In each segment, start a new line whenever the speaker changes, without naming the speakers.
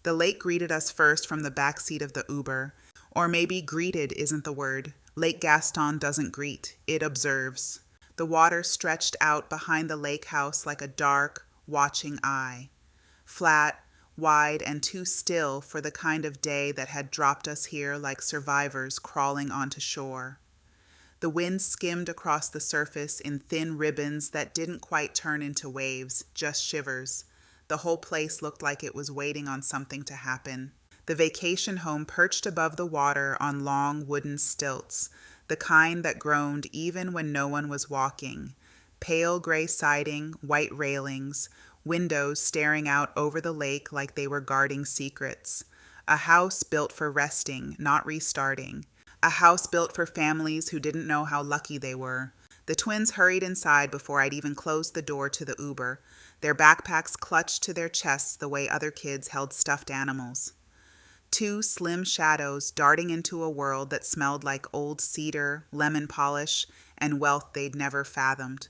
The lake greeted us first from the back seat of the Uber. Or maybe greeted isn't the word. Lake Gaston doesn't greet, it observes. The water stretched out behind the lake house like a dark, watching eye. Flat, wide, and too still for the kind of day that had dropped us here like survivors crawling onto shore. The wind skimmed across the surface in thin ribbons that didn't quite turn into waves, just shivers. The whole place looked like it was waiting on something to happen. The vacation home perched above the water on long wooden stilts, the kind that groaned even when no one was walking. Pale gray siding, white railings, windows staring out over the lake like they were guarding secrets. A house built for resting, not restarting. A house built for families who didn't know how lucky they were. The twins hurried inside before I'd even closed the door to the Uber, their backpacks clutched to their chests the way other kids held stuffed animals. Two slim shadows darting into a world that smelled like old cedar, lemon polish, and wealth they'd never fathomed.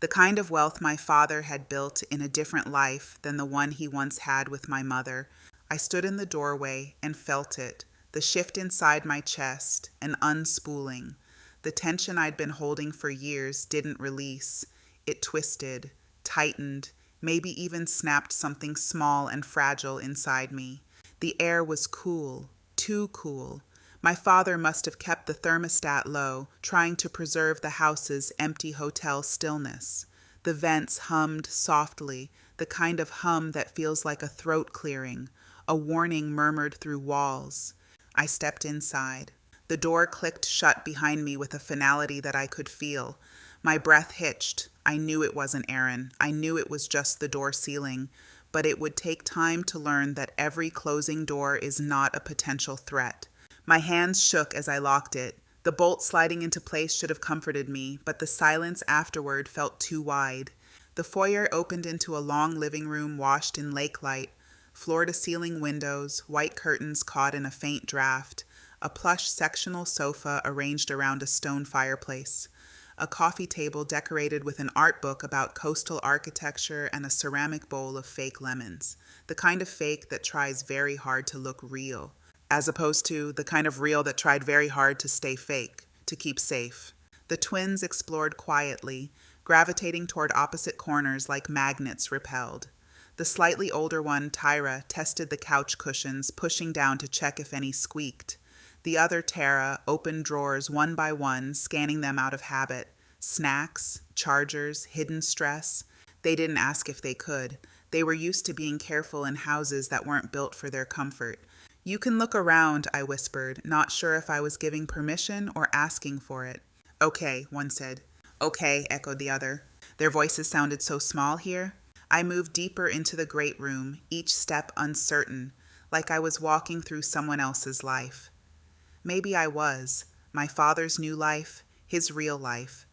The kind of wealth my father had built in a different life than the one he once had with my mother. I stood in the doorway and felt it, the shift inside my chest, an unspooling. The tension I'd been holding for years didn't release. It twisted, tightened, maybe even snapped something small and fragile inside me. The air was cool, too cool. My father must have kept the thermostat low, trying to preserve the house's empty hotel stillness. The vents hummed softly, the kind of hum that feels like a throat clearing, a warning murmured through walls. I stepped inside. The door clicked shut behind me with a finality that I could feel. My breath hitched. I knew it wasn't Aaron. I knew it was just the door ceiling. But it would take time to learn that every closing door is not a potential threat. My hands shook as I locked it. The bolt sliding into place should have comforted me, but the silence afterward felt too wide. The foyer opened into a long living room washed in lake light. Floor-to-ceiling windows, white curtains caught in a faint draft, a plush sectional sofa arranged around a stone fireplace, a coffee table decorated with an art book about coastal architecture and a ceramic bowl of fake lemons, the kind of fake that tries very hard to look real, as opposed to the kind of real that tried very hard to stay fake, to keep safe. The twins explored quietly, gravitating toward opposite corners like magnets repelled. The slightly older one, Tyra, tested the couch cushions, pushing down to check if any squeaked. The other, Tara, opened drawers one by one, scanning them out of habit. Snacks, chargers, hidden stress. They didn't ask if they could. They were used to being careful in houses that weren't built for their comfort. "You can look around," I whispered, not sure if I was giving permission or asking for it. "Okay," one said. "Okay," echoed the other. Their voices sounded so small here. I moved deeper into the great room, each step uncertain, like I was walking through someone else's life. Maybe I was. My father's new life, his real life.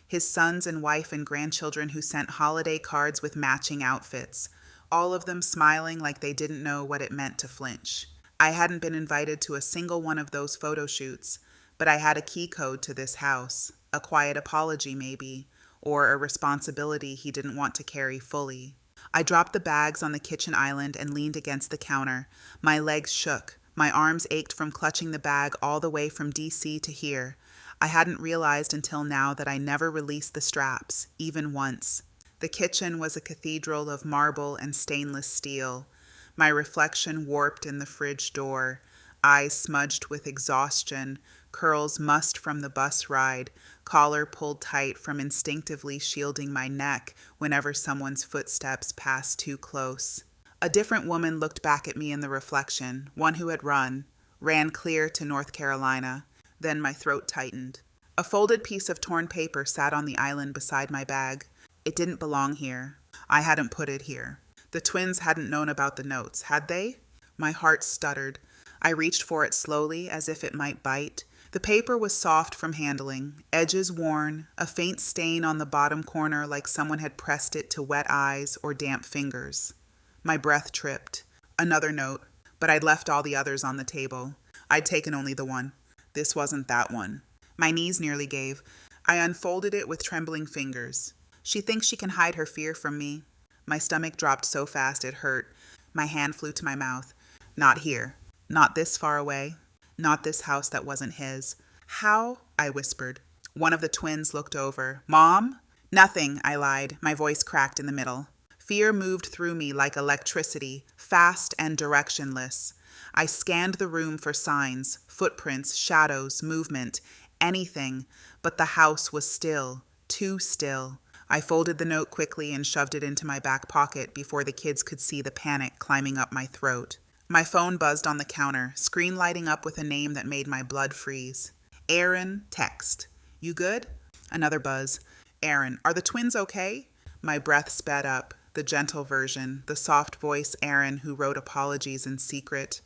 His sons and wife and grandchildren who sent holiday cards with matching outfits, all of them smiling like they didn't know what it meant to flinch. I hadn't been invited to a single one of those photo shoots, but I had a key code to this house, a quiet apology maybe, or a responsibility he didn't want to carry fully. I dropped the bags on the kitchen island and leaned against the counter. My legs shook. My arms ached from clutching the bag all the way from DC to here. I hadn't realized until now that I never released the straps, even once. The kitchen was a cathedral of marble and stainless steel. My reflection warped in the fridge door, eyes smudged with exhaustion, curls mussed from the bus ride, collar pulled tight from instinctively shielding my neck whenever someone's footsteps passed too close. A different woman looked back at me in the reflection, one who had ran clear to North Carolina. Then my throat tightened. A folded piece of torn paper sat on the island beside my bag. It didn't belong here. I hadn't put it here. The twins hadn't known about the notes, had they? My heart stuttered. I reached for it slowly, as if it might bite. The paper was soft from handling, edges worn, a faint stain on the bottom corner like someone had pressed it to wet eyes or damp fingers. My breath tripped. Another note, but I'd left all the others on the table. I'd taken only the one. This wasn't that one. My knees nearly gave. I unfolded it with trembling fingers. She thinks she can hide her fear from me. My stomach dropped so fast it hurt. My hand flew to my mouth. Not here. Not this far away. Not this house that wasn't his. How? I whispered. One of the twins looked over. Mom? Nothing, I lied, my voice cracked in the middle. Fear moved through me like electricity, fast and directionless. I scanned the room for signs, footprints, shadows, movement, anything, but the house was still, too still. I folded the note quickly and shoved it into my back pocket before the kids could see the panic climbing up my throat. My phone buzzed on the counter, screen lighting up with a name that made my blood freeze. Aaron, text. You good? Another buzz. Aaron, are the twins okay? My breath sped up, the gentle version, the soft voice Aaron who wrote apologies in secret.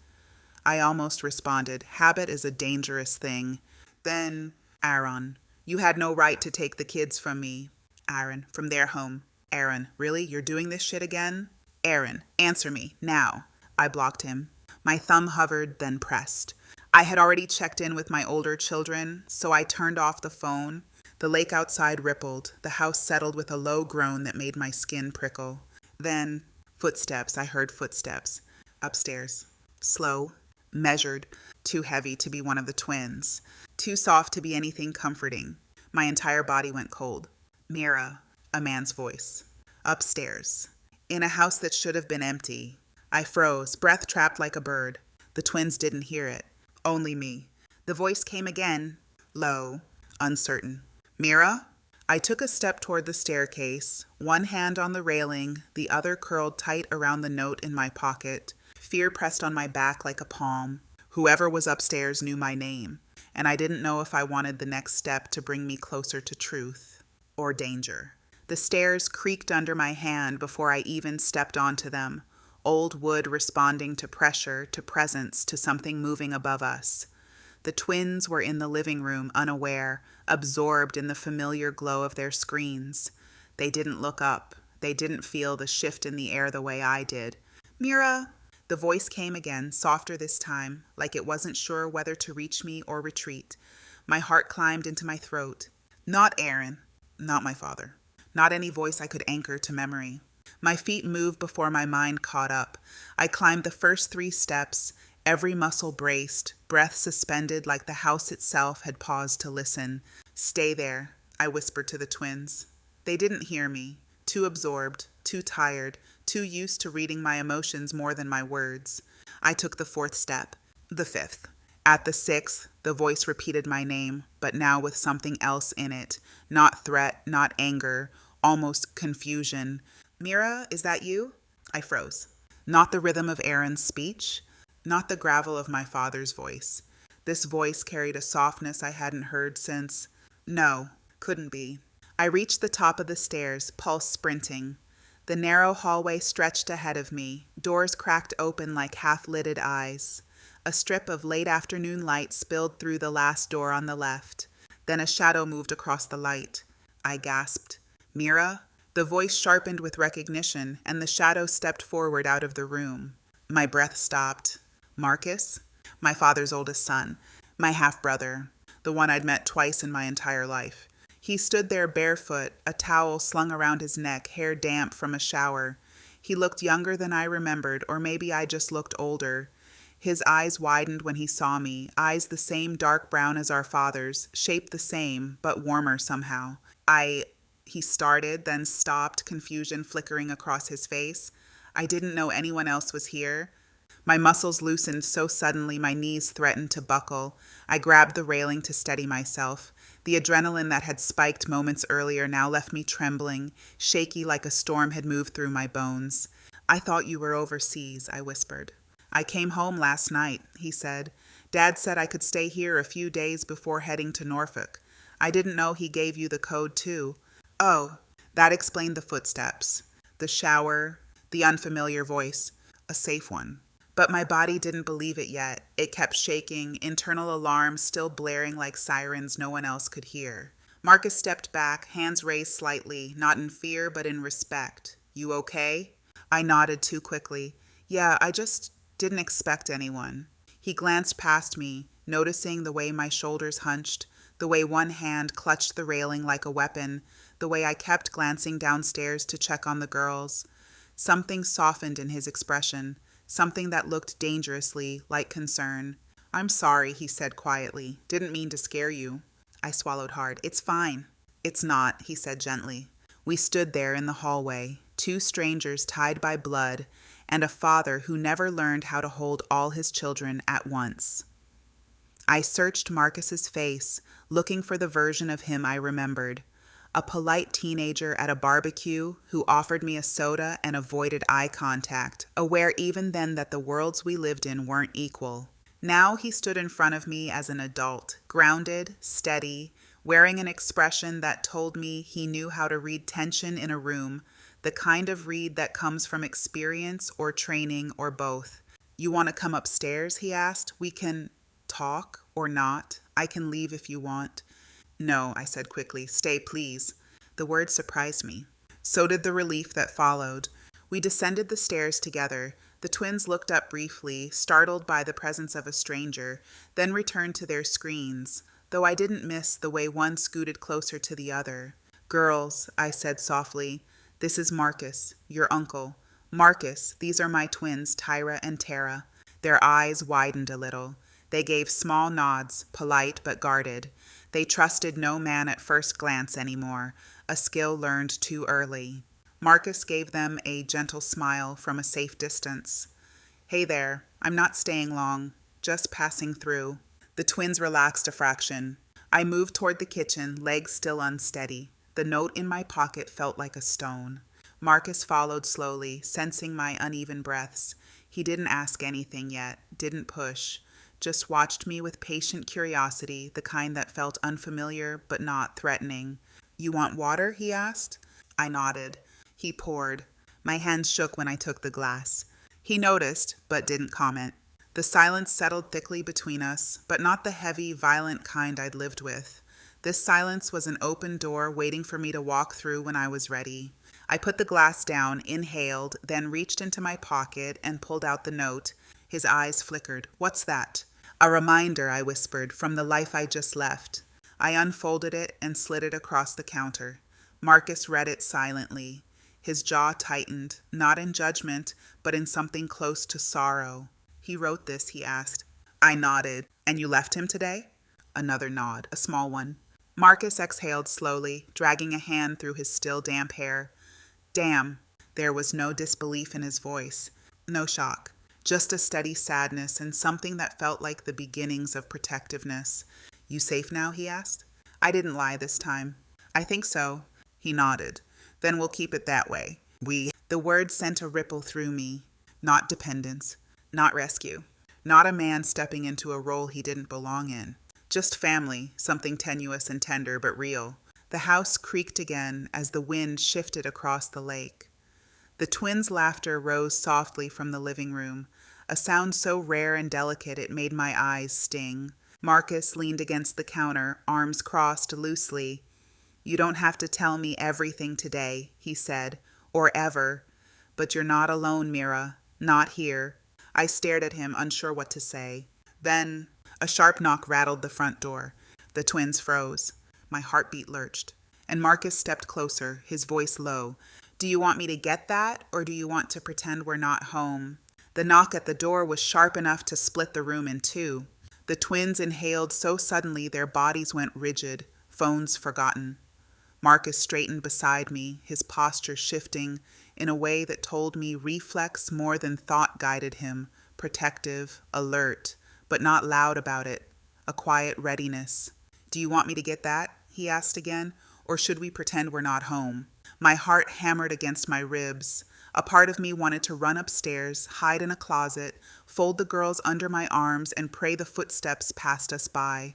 I almost responded, habit is a dangerous thing. Then, Aaron, you had no right to take the kids from me. Aaron, from their home. Aaron, really? You're doing this shit again? Aaron, answer me, now. I blocked him. My thumb hovered, then pressed. I had already checked in with my older children, so I turned off the phone. The lake outside rippled. The house settled with a low groan that made my skin prickle. Then, footsteps. I heard footsteps. Upstairs. Slow. Measured. Too heavy to be one of the twins. Too soft to be anything comforting. My entire body went cold. Mira, a man's voice. Upstairs. In a house that should have been empty. I froze, breath trapped like a bird. The twins didn't hear it. Only me. The voice came again, low, uncertain. Mira? I took a step toward the staircase, one hand on the railing, the other curled tight around the note in my pocket. Fear pressed on my back like a palm. Whoever was upstairs knew my name, and I didn't know if I wanted the next step to bring me closer to truth or danger. The stairs creaked under my hand before I even stepped onto them. Old wood responding to pressure, to presence, to something moving above us. The twins were in the living room, unaware, absorbed in the familiar glow of their screens. They didn't look up. They didn't feel the shift in the air the way I did. Mira! The voice came again, softer this time, like it wasn't sure whether to reach me or retreat. My heart climbed into my throat. Not Aaron. Not my father. Not any voice I could anchor to memory. My feet moved before my mind caught up. I climbed the first 3 steps, every muscle braced, breath suspended like the house itself had paused to listen. Stay there, I whispered to the twins. They didn't hear me, too absorbed, too tired, too used to reading my emotions more than my words. I took the 4th step, the 5th. At the 6th, the voice repeated my name, but now with something else in it. Not threat, not anger, almost confusion. Mira, is that you? I froze. Not the rhythm of Aaron's speech, not the gravel of my father's voice. This voice carried a softness I hadn't heard since. No, couldn't be. I reached the top of the stairs, pulse sprinting. The narrow hallway stretched ahead of me, doors cracked open like half-lidded eyes. A strip of late afternoon light spilled through the last door on the left. Then a shadow moved across the light. I gasped. Mira? The voice sharpened with recognition, and the shadow stepped forward out of the room. My breath stopped. Marcus? My father's oldest son. My half-brother. The one I'd met twice in my entire life. He stood there barefoot, a towel slung around his neck, hair damp from a shower. He looked younger than I remembered, or maybe I just looked older. His eyes widened when he saw me, eyes the same dark brown as our father's, shaped the same, but warmer somehow. He started, then stopped, confusion flickering across his face. I didn't know anyone else was here. My muscles loosened so suddenly my knees threatened to buckle. I grabbed the railing to steady myself. The adrenaline that had spiked moments earlier now left me trembling, shaky like a storm had moved through my bones. I thought you were overseas, I whispered. I came home last night, he said. Dad said I could stay here a few days before heading to Norfolk. I didn't know he gave you the code too. Oh, that explained the footsteps, the shower, the unfamiliar voice, a safe one. But my body didn't believe it yet. It kept shaking, internal alarms still blaring like sirens no one else could hear. Marcus stepped back, hands raised slightly, not in fear but in respect. You okay? I nodded too quickly. Yeah, I just didn't expect anyone. He glanced past me, noticing the way my shoulders hunched, the way one hand clutched the railing like a weapon, the way I kept glancing downstairs to check on the girls. Something softened in his expression, something that looked dangerously like concern. "I'm sorry," he said quietly. "Didn't mean to scare you." I swallowed hard. "It's fine." "It's not," he said gently. We stood there in the hallway, two strangers tied by blood, and a father who never learned how to hold all his children at once. I searched Marcus's face, looking for the version of him I remembered. A polite teenager at a barbecue who offered me a soda and avoided eye contact, aware even then that the worlds we lived in weren't equal. Now he stood in front of me as an adult, grounded, steady, wearing an expression that told me he knew how to read tension in a room, the kind of read that comes from experience or training or both. "You want to come upstairs?" he asked. "We can talk or not. I can leave if you want." "No," I said quickly. "Stay, please." The word surprised me. So did the relief that followed. We descended the stairs together. The twins looked up briefly, startled by the presence of a stranger, then returned to their screens, though I didn't miss the way one scooted closer to the other. "Girls," I said softly, "this is Marcus, your uncle. Marcus, these are my twins, Tyra and Tara." Their eyes widened a little. They gave small nods, polite but guarded. They trusted no man at first glance anymore, a skill learned too early. Marcus gave them a gentle smile from a safe distance. "Hey there, I'm not staying long, just passing through." The twins relaxed a fraction. I moved toward the kitchen, legs still unsteady. The note in my pocket felt like a stone. Marcus followed slowly, sensing my uneven breaths. He didn't ask anything yet, didn't push, just watched me with patient curiosity, the kind that felt unfamiliar but not threatening. "You want water?" he asked. I nodded. He poured. My hands shook when I took the glass. He noticed, but didn't comment. The silence settled thickly between us, but not the heavy, violent kind I'd lived with. This silence was an open door waiting for me to walk through when I was ready. I put the glass down, inhaled, then reached into my pocket and pulled out the note. His eyes flickered. "What's that?" "A reminder," I whispered, "from the life I just left." I unfolded it and slid it across the counter. Marcus read it silently. His jaw tightened, not in judgment, but in something close to sorrow. "He wrote this?" he asked. I nodded. "And you left him today?" Another nod, a small one. Marcus exhaled slowly, dragging a hand through his still damp hair. "Damn." There was no disbelief in his voice, no shock, just a steady sadness and something that felt like the beginnings of protectiveness. "You safe now?" he asked. I didn't lie this time. "I think so." He nodded. "Then we'll keep it that way." The word sent a ripple through me. Not dependence, not rescue, not a man stepping into a role he didn't belong in. Just family, something tenuous and tender but real. The house creaked again as the wind shifted across the lake. The twins' laughter rose softly from the living room, a sound so rare and delicate it made my eyes sting. Marcus leaned against the counter, arms crossed loosely. "You don't have to tell me everything today," he said, "or ever. But you're not alone, Mira. Not here." I stared at him, unsure what to say. Then a sharp knock rattled the front door. The twins froze. My heartbeat lurched. And Marcus stepped closer, his voice low. "Do you want me to get that, or do you want to pretend we're not home?" The knock at the door was sharp enough to split the room in two. The twins inhaled so suddenly their bodies went rigid, phones forgotten. Marcus straightened beside me, his posture shifting in a way that told me reflex more than thought guided him, protective, alert, but not loud about it, a quiet readiness. "Do you want me to get that?" he asked again, "or should we pretend we're not home?" My heart hammered against my ribs. A part of me wanted to run upstairs, hide in a closet, fold the girls under my arms, and pray the footsteps passed us by.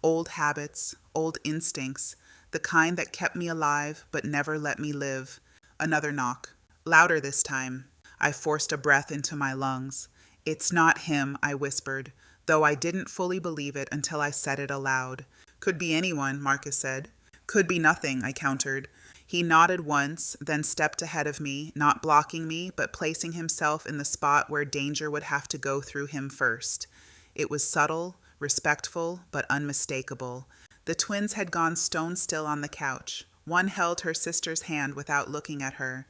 Old habits, old instincts, the kind that kept me alive but never let me live. Another knock. Louder this time. I forced a breath into my lungs. "It's not him," I whispered, though I didn't fully believe it until I said it aloud. "Could be anyone," Marcus said. "Could be nothing," I countered. He nodded once, then stepped ahead of me, not blocking me, but placing himself in the spot where danger would have to go through him first. It was subtle, respectful, but unmistakable. The twins had gone stone still on the couch. One held her sister's hand without looking at her.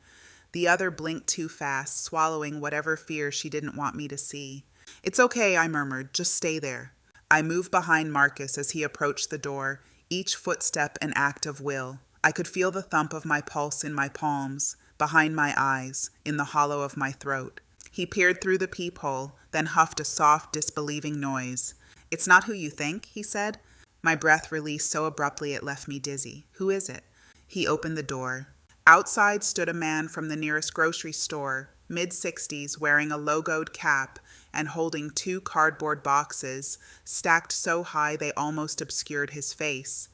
The other blinked too fast, swallowing whatever fear she didn't want me to see. "It's okay," I murmured. "Just stay there." I moved behind Marcus as he approached the door, each footstep an act of will. I could feel the thump of my pulse in my palms, behind my eyes, in the hollow of my throat. He peered through the peephole, then huffed a soft, disbelieving noise. "It's not who you think," he said. My breath released so abruptly it left me dizzy. "Who is it?" He opened the door. Outside stood a man from the nearest grocery store, mid-60s, wearing a logoed cap and holding 2 cardboard boxes, stacked so high they almost obscured his face.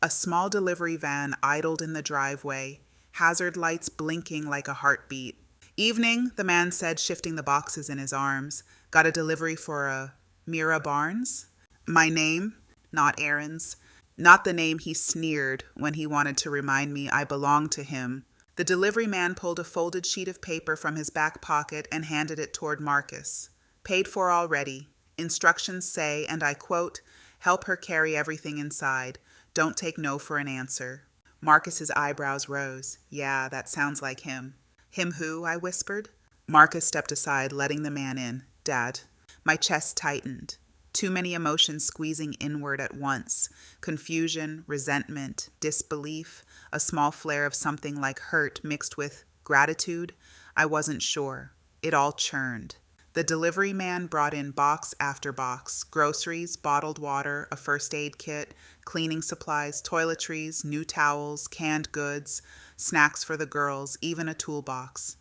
A small delivery van idled in the driveway, hazard lights blinking like a heartbeat. "Evening," the man said, shifting the boxes in his arms. "Got a delivery for a Mira Barnes?" My name, not Aaron's. Not the name he sneered when he wanted to remind me I belonged to him. The delivery man pulled a folded sheet of paper from his back pocket and handed it toward Marcus. "Paid for already. Instructions say, and I quote, 'Help her carry everything inside. Don't take no for an answer.'" Marcus's eyebrows rose. "Yeah, that sounds like him." "Him who?" I whispered. Marcus stepped aside, letting the man in. "Dad." My chest tightened. Too many emotions squeezing inward at once. Confusion, resentment, disbelief, a small flare of something like hurt mixed with gratitude. I wasn't sure. It all churned. The delivery man brought in box after box: groceries, bottled water, a first aid kit, cleaning supplies, toiletries, new towels, canned goods, snacks for the girls, even a toolbox.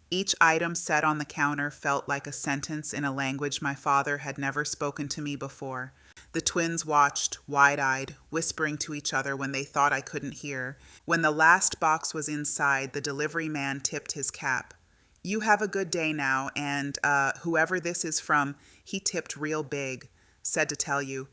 Each item set on the counter felt like a sentence in a language my father had never spoken to me before. The twins watched, wide-eyed, whispering to each other when they thought I couldn't hear. When the last box was inside, the delivery man tipped his cap. "You have a good day now, and, whoever this is from," he tipped real big, "said to tell you.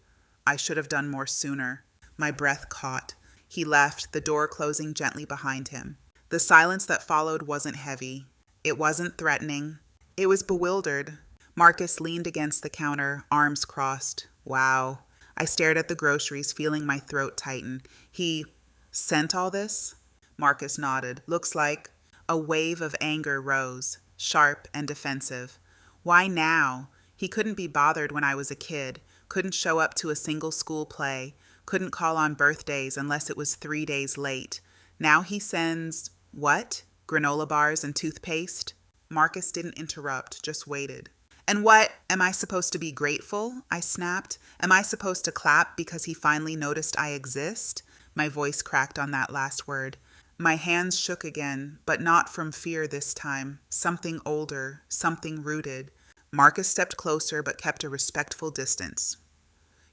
I should have done more sooner." My breath caught. He left, the door closing gently behind him. The silence that followed wasn't heavy. It wasn't threatening. It was bewildered. Marcus leaned against the counter, arms crossed. "Wow." I stared at the groceries, feeling my throat tighten. "He sent all this?" Marcus nodded. "Looks like." A wave of anger rose, sharp and defensive. Why now? He couldn't be bothered when I was a kid, couldn't show up to a single school play, couldn't call on birthdays unless it was 3 days late. Now he sends what? Granola bars and toothpaste? Marcus didn't interrupt, just waited. "And what? Am I supposed to be grateful?" I snapped. "Am I supposed to clap because he finally noticed I exist?" My voice cracked on that last word. My hands shook again, but not from fear this time. Something older, something rooted. Marcus stepped closer but kept a respectful distance.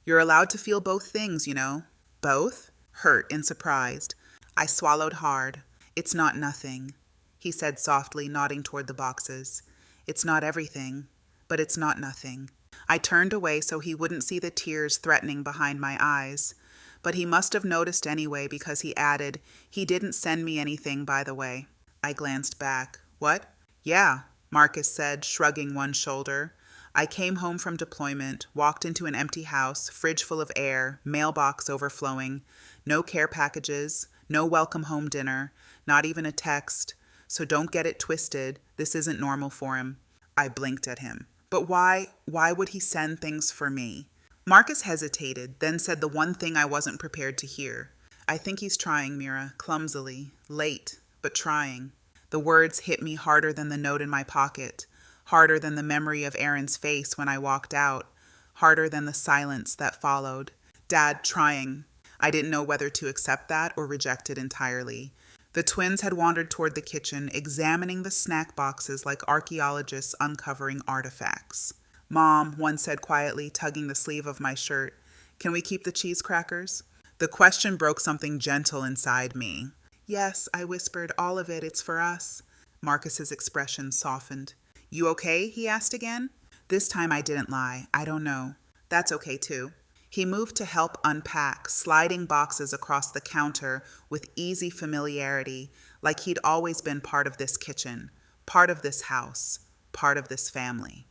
"You're allowed to feel both things, you know." "Both?" Hurt and surprised. I swallowed hard. "It's not nothing," he said softly, nodding toward the boxes. "It's not everything, but it's not nothing." I turned away so he wouldn't see the tears threatening behind my eyes. But he must have noticed anyway because he added, "He didn't send me anything, by the way." I glanced back. "What?" "Yeah," Marcus said, shrugging one shoulder. "I came home from deployment, walked into an empty house, fridge full of air, mailbox overflowing, no care packages, no welcome home dinner, not even a text. So don't get it twisted. This isn't normal for him." I blinked at him. "But why would he send things for me?" Marcus hesitated, then said the one thing I wasn't prepared to hear. "I think he's trying, Mira, clumsily, late, but trying." The words hit me harder than the note in my pocket, harder than the memory of Aaron's face when I walked out, harder than the silence that followed. Dad trying. I didn't know whether to accept that or reject it entirely. The twins had wandered toward the kitchen, examining the snack boxes like archaeologists uncovering artifacts. "Mom," one said quietly, tugging the sleeve of my shirt, "can we keep the cheese crackers?" The question broke something gentle inside me. "Yes," I whispered, "all of it. It's for us." Marcus's expression softened. "You okay?" he asked again. This time I didn't lie. "I don't know." "That's okay too." He moved to help unpack, sliding boxes across the counter with easy familiarity, like he'd always been part of this kitchen, part of this house, part of this family.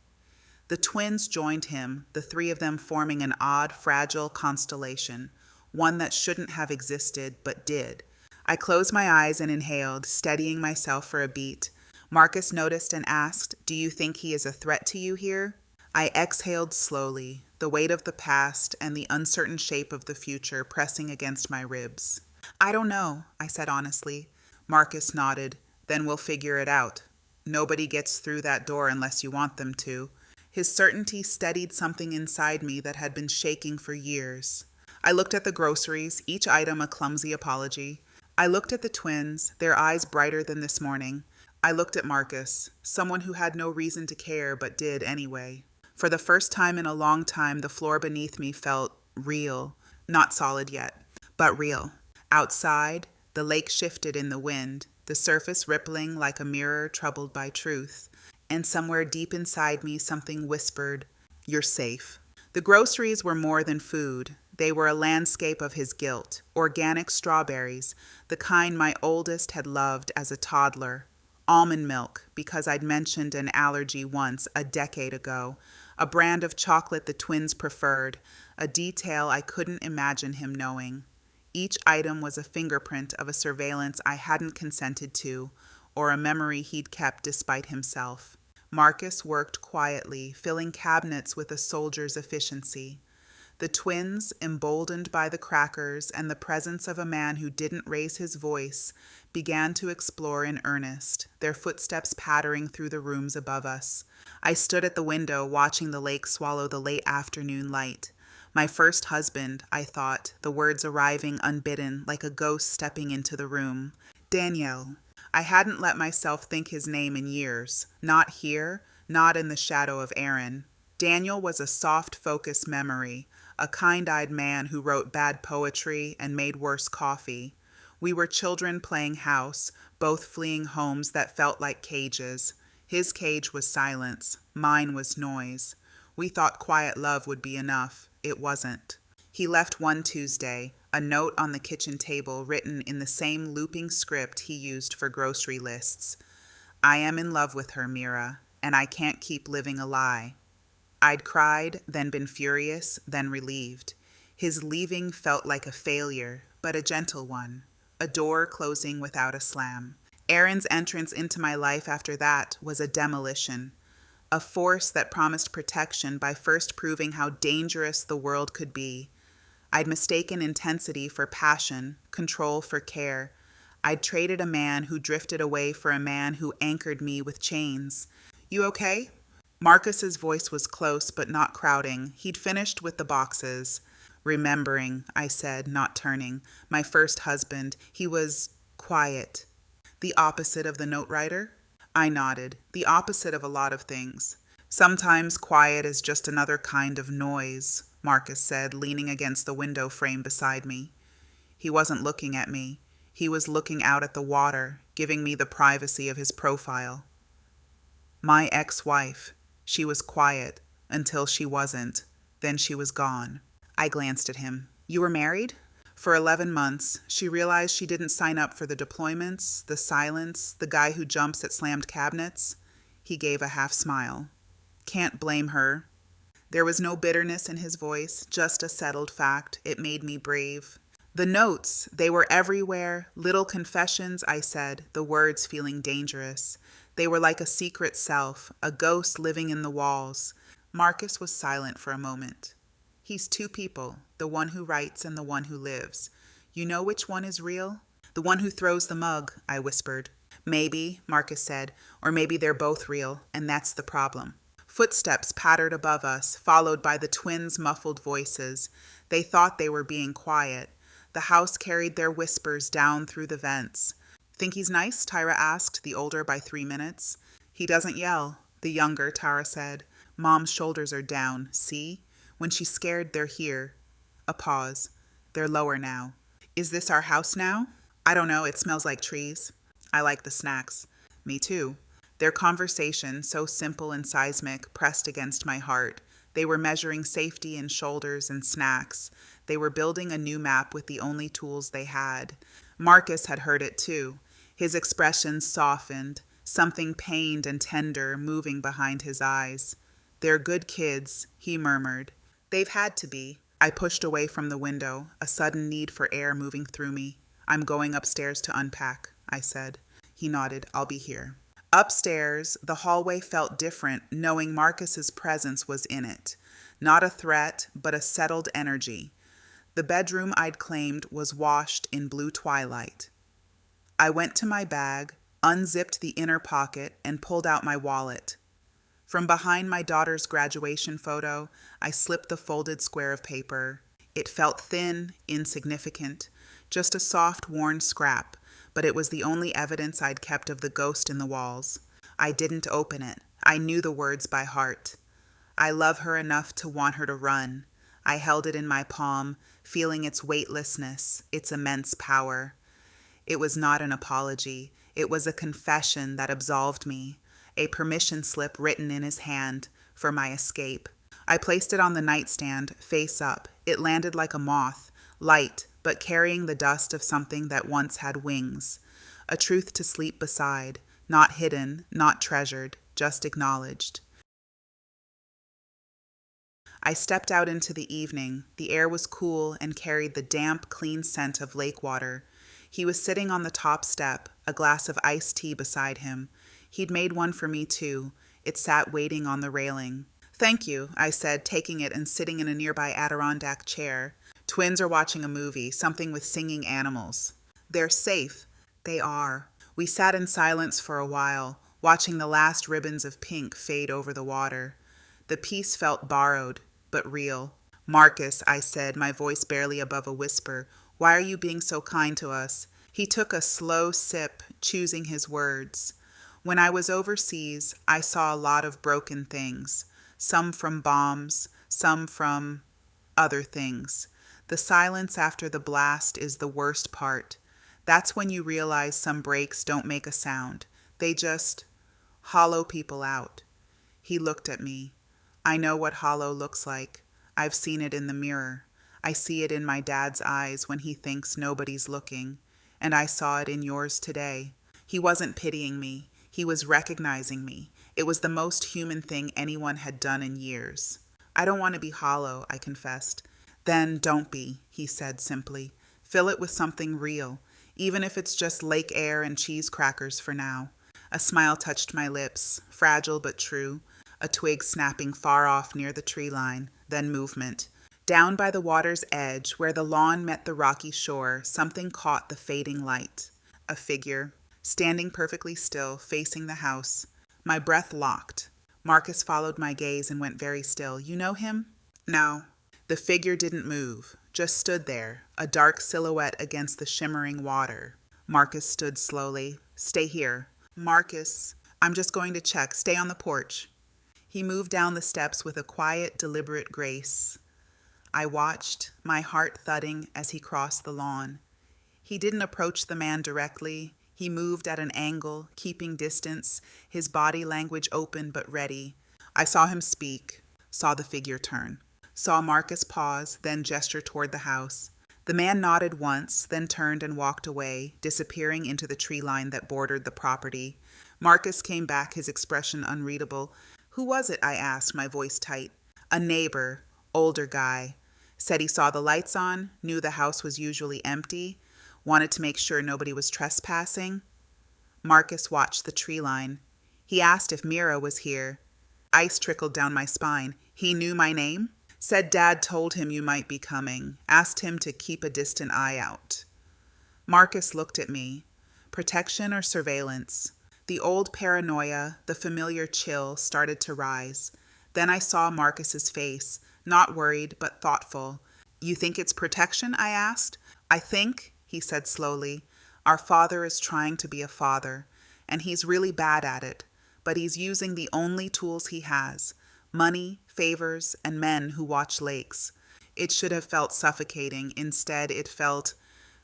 The twins joined him, the 3 of them forming an odd, fragile constellation, one that shouldn't have existed but did. I closed my eyes and inhaled, steadying myself for a beat. Marcus noticed and asked, "Do you think he is a threat to you here?" I exhaled slowly, the weight of the past and the uncertain shape of the future pressing against my ribs. "I don't know," I said honestly. Marcus nodded. "Then we'll figure it out. Nobody gets through that door unless you want them to." His certainty steadied something inside me that had been shaking for years. I looked at the groceries, each item a clumsy apology. I looked at the twins, their eyes brighter than this morning. I looked at Marcus, someone who had no reason to care but did anyway. For the first time in a long time, the floor beneath me felt real. Not solid yet, but real. Outside, the lake shifted in the wind, the surface rippling like a mirror troubled by truth. And somewhere deep inside me, something whispered, "You're safe." The groceries were more than food. They were a landscape of his guilt. Organic strawberries, the kind my oldest had loved as a toddler. Almond milk, because I'd mentioned an allergy once, a decade ago. A brand of chocolate the twins preferred, a detail I couldn't imagine him knowing. Each item was a fingerprint of a surveillance I hadn't consented to, or a memory he'd kept despite himself. Marcus worked quietly, filling cabinets with a soldier's efficiency. The twins, emboldened by the crackers and the presence of a man who didn't raise his voice, began to explore in earnest, their footsteps pattering through the rooms above us. I stood at the window watching the lake swallow the late afternoon light. My first husband, I thought, the words arriving unbidden like a ghost stepping into the room. Daniel. I hadn't let myself think his name in years. Not here, not in the shadow of Aaron. Daniel was a soft, focused memory, a kind-eyed man who wrote bad poetry and made worse coffee. We were children playing house, both fleeing homes that felt like cages. His cage was silence, mine was noise. We thought quiet love would be enough. It wasn't. He left one Tuesday, a note on the kitchen table written in the same looping script he used for grocery lists. "I am in love with her, Mira, and I can't keep living a lie." I'd cried, then been furious, then relieved. His leaving felt like a failure, but a gentle one, a door closing without a slam. Aaron's entrance into my life after that was a demolition, a force that promised protection by first proving how dangerous the world could be. I'd mistaken intensity for passion, control for care. I'd traded a man who drifted away for a man who anchored me with chains. "You okay?" Marcus's voice was close but not crowding. He'd finished with the boxes. "Remembering," I said, not turning. "My first husband. He was quiet." "The opposite of the note writer?" I nodded. "The opposite of a lot of things. Sometimes quiet is just another kind of noise," Marcus said, leaning against the window frame beside me. He wasn't looking at me. He was looking out at the water, giving me the privacy of his profile. "My ex-wife. She was quiet until she wasn't. Then she was gone." I glanced at him. "You were married?" "For 11 months. She realized she didn't sign up for the deployments, the silence, the guy who jumps at slammed cabinets." He gave a half smile. "Can't blame her." There was no bitterness in his voice, just a settled fact. It made me brave. "The notes, they were everywhere. Little confessions," I said, the words feeling dangerous. They were like a secret self, a ghost living in the walls. Marcus was silent for a moment. "He's two people, the one who writes and the one who lives. You know which one is real?" "The one who throws the mug," I whispered. "Maybe," Marcus said, "or maybe they're both real, and that's the problem." Footsteps pattered above us, followed by the twins' muffled voices. They thought they were being quiet. The house carried their whispers down through the vents. "Think he's nice?" Tyra asked, the older by 3 minutes. "He doesn't yell," the younger, Tara said. "Mom's shoulders are down, see? When she's scared, they're here." A pause. "They're lower now." "Is this our house now?" "I don't know, it smells like trees." "I like the snacks." "Me too." Their conversation, so simple and seismic, pressed against my heart. They were measuring safety in shoulders and snacks. They were building a new map with the only tools they had. Marcus had heard it too. His expression softened, something pained and tender moving behind his eyes. "They're good kids," he murmured. "They've had to be." I pushed away from the window, a sudden need for air moving through me. I'm going upstairs to unpack, I said. He nodded. I'll be here. Upstairs, the hallway felt different, knowing Marcus's presence was in it. Not a threat, but a settled energy. The bedroom I'd claimed was washed in blue twilight. I went to my bag, unzipped the inner pocket, and pulled out my wallet. From behind my daughter's graduation photo, I slipped the folded square of paper. It felt thin, insignificant, just a soft, worn scrap, but it was the only evidence I'd kept of the ghost in the walls. I didn't open it. I knew the words by heart. I love her enough to want her to run. I held it in my palm, feeling its weightlessness, its immense power. It was not an apology. It was a confession that absolved me, a permission slip written in his hand for my escape. I placed it on the nightstand, face up. It landed like a moth, light, but carrying the dust of something that once had wings. A truth to sleep beside, not hidden, not treasured, just acknowledged. I stepped out into the evening. The air was cool and carried the damp, clean scent of lake water. He was sitting on the top step, a glass of iced tea beside him. He'd made one for me, too. It sat waiting on the railing. Thank you, I said, taking it and sitting in a nearby Adirondack chair. Twins are watching a movie, something with singing animals. They're safe. They are. We sat in silence for a while, watching the last ribbons of pink fade over the water. The peace felt borrowed, but real. Marcus, I said, my voice barely above a whisper, why are you being so kind to us? He took a slow sip, choosing his words. When I was overseas, I saw a lot of broken things. Some from bombs, some from other things. The silence after the blast is the worst part. That's when you realize some breaks don't make a sound. They just hollow people out. He looked at me. I know what hollow looks like. I've seen it in the mirror. I see it in my dad's eyes when he thinks nobody's looking. And I saw it in yours today. He wasn't pitying me. He was recognizing me. It was the most human thing anyone had done in years. I don't want to be hollow, I confessed. Then don't be, he said simply. Fill it with something real, even if it's just lake air and cheese crackers for now. A smile touched my lips, fragile but true. A twig snapping far off near the tree line, then movement. Down by the water's edge, where the lawn met the rocky shore, something caught the fading light. A figure, standing perfectly still, facing the house. My breath locked. Marcus followed my gaze and went very still. You know him? No. The figure didn't move, just stood there, a dark silhouette against the shimmering water. Marcus stood slowly. Stay here. Marcus, I'm just going to check. Stay on the porch. He moved down the steps with a quiet, deliberate grace. I watched, my heart thudding as he crossed the lawn. He didn't approach the man directly. He moved at an angle, keeping distance, his body language open but ready. I saw him speak, saw the figure turn, saw Marcus pause, then gesture toward the house. The man nodded once, then turned and walked away, disappearing into the tree line that bordered the property. Marcus came back, his expression unreadable. Who was it? I asked, my voice tight. A neighbor, older guy. Said he saw the lights on, knew the house was usually empty, wanted to make sure nobody was trespassing. Marcus watched the tree line. He asked if Mira was here. Ice trickled down my spine. He knew my name? Said Dad told him you might be coming. Asked him to keep a distant eye out. Marcus looked at me. Protection or surveillance? The old paranoia, the familiar chill, started to rise. Then I saw Marcus's face, not worried but thoughtful. You think it's protection? I asked. I think, he said slowly, our father is trying to be a father, and he's really bad at it, but he's using the only tools he has, money, favors, and men who watch lakes. It should have felt suffocating. Instead, it felt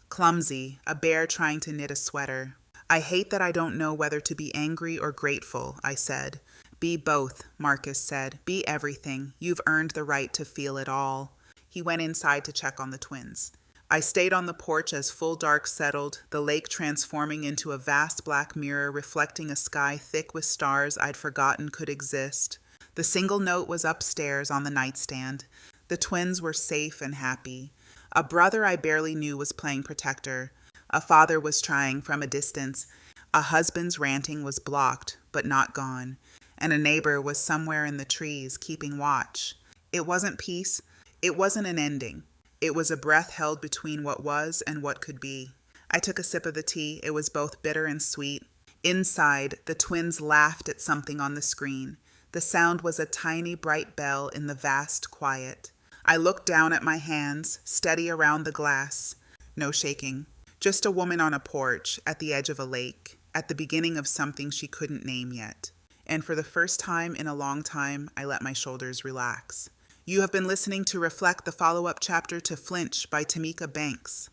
clumsy, a bear trying to knit a sweater. I hate that I don't know whether to be angry or grateful, I said. Be both, Marcus said. Be everything. You've earned the right to feel it all. He went inside to check on the twins. I stayed on the porch as full dark settled, the lake transforming into a vast black mirror reflecting a sky thick with stars I'd forgotten could exist. The single note was upstairs on the nightstand. The twins were safe and happy. A brother I barely knew was playing protector. A father was trying from a distance. A husband's ranting was blocked, but not gone. And a neighbor was somewhere in the trees keeping watch. It wasn't peace. It wasn't an ending. It was a breath held between what was and what could be. I took a sip of the tea. It was both bitter and sweet. Inside, the twins laughed at something on the screen. The sound was a tiny bright bell in the vast quiet. I looked down at my hands, steady around the glass. No shaking. Just a woman on a porch, at the edge of a lake, at the beginning of something she couldn't name yet. And for the first time in a long time, I let my shoulders relax. You have been listening to Reflect, the follow-up chapter to Flinch by Tamika Banks.